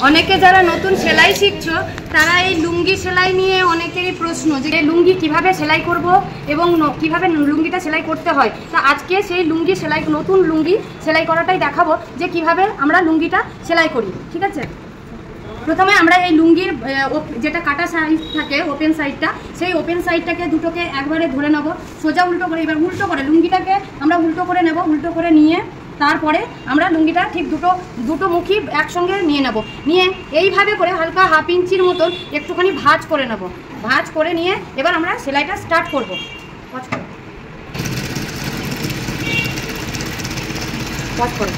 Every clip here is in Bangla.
অনেকে যারা নতুন সেলাই শিখছো তারা এই লুঙ্গি সেলাই নিয়ে অনেকেরই প্রশ্ন যে লুঙ্গি কিভাবে সেলাই করব এবং কিভাবে লুঙ্গিটা সেলাই করতে হয়। তা আজকে সেই লুঙ্গি সেলাই, নতুন লুঙ্গি সেলাই করাটাই দেখাবো যে কিভাবে আমরা লুঙ্গিটা সেলাই করি। ঠিক আছে, প্রথমে আমরা এই লুঙ্গির যেটা কাটা সাইড থাকে ওপেন সাইডটা, সেই ওপেন সাইডটাকে দুটোকে একবারে ধরে নেবো সোজা উল্টো করে। এবার উল্টো করে লুঙ্গিটাকে আমরা উল্টো করে নেব। উল্টো করে নিয়ে তারপরে আমরা লুঙ্গিটা ঠিক দুটো মুখী একসঙ্গে নিয়ে নেব। নিয়ে এইভাবে করে হালকা হাফ ইঞ্চির মতন একটুখানি ভাঁজ করে নেব। ভাঁজ করে নিয়ে এবার আমরা সেলাইটা স্টার্ট করব। ভাঁজ করে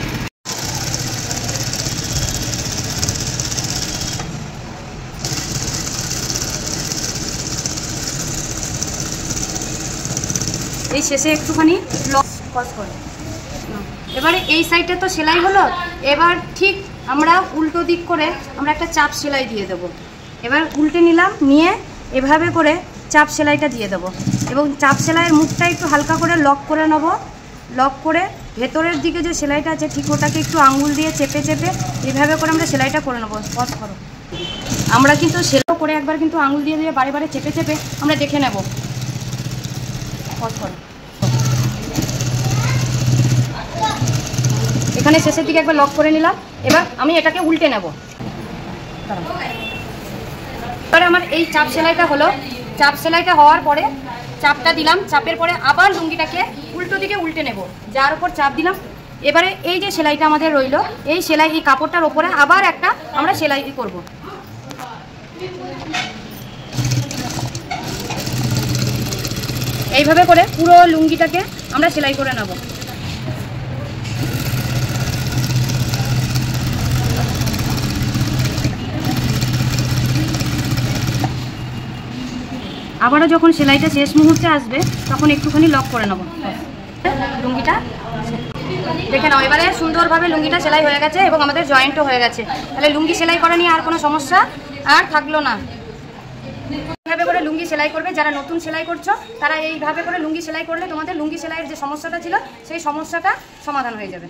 এই শেষে একটুখানি লক করে। এবারে এই সাইডটা তো সেলাই হলো, এবার ঠিক আমরা উল্টো দিক করে আমরা একটা চাপ সেলাই দিয়ে দেব। এবার উল্টে নিলাম, নিয়ে এভাবে করে চাপ সেলাইটা দিয়ে দেব এবং চাপ সেলাইয়ের মুখটা একটু হালকা করে লক করে নেব। লক করে ভেতরের দিকে যে সেলাইটা আছে ঠিক ওটাকে একটু আঙুল দিয়ে চেপে চেপে এভাবে করে আমরা সেলাইটা করে নেব। পজ করো। আমরা কিন্তু সেলাই করে একবার কিন্তু আঙুল দিয়ে দিয়ে বারে বারে চেপে চেপে আমরা দেখে নেব। পজ করো। এখানে শেষের দিকে একবার লক করে নিলাম। এবার আমি এটাকে উল্টে নেব। এবারে আমার এই চাপ সেলাইটা হলো। চাপ সেলাইটা হওয়ার পরে চাপটা দিলাম, চাপের পরে আবার লুঙ্গিটাকে উল্টো দিকে উল্টে নেব, যার উপর চাপ দিলাম। এবারে এই যে সেলাইটা আমাদের রইলো, এই সেলাই এই কাপড়টার ওপরে আবার একটা আমরা সেলাই করব। এইভাবে করে পুরো লুঙ্গিটাকে আমরা সেলাই করে নেব। আবারও যখন সেলাইটা শেষ মুহূর্তে আসবে তখন একটুখানি লক করে নেব লুঙ্গিটা। দেখে নাও এবারে সুন্দরভাবে লুঙ্গিটা সেলাই হয়ে গেছে এবং আমাদের জয়েন্টও হয়ে গেছে। তাহলে লুঙ্গি সেলাই করা নিয়ে আর কোনো সমস্যা আর থাকলো না। এইভাবে করে লুঙ্গি সেলাই করবে। যারা নতুন সেলাই করছো তারা এইভাবে করে লুঙ্গি সেলাই করলে তোমাদের লুঙ্গি সেলাইয়ের যে সমস্যাটা ছিল সেই সমস্যাটা সমাধান হয়ে যাবে।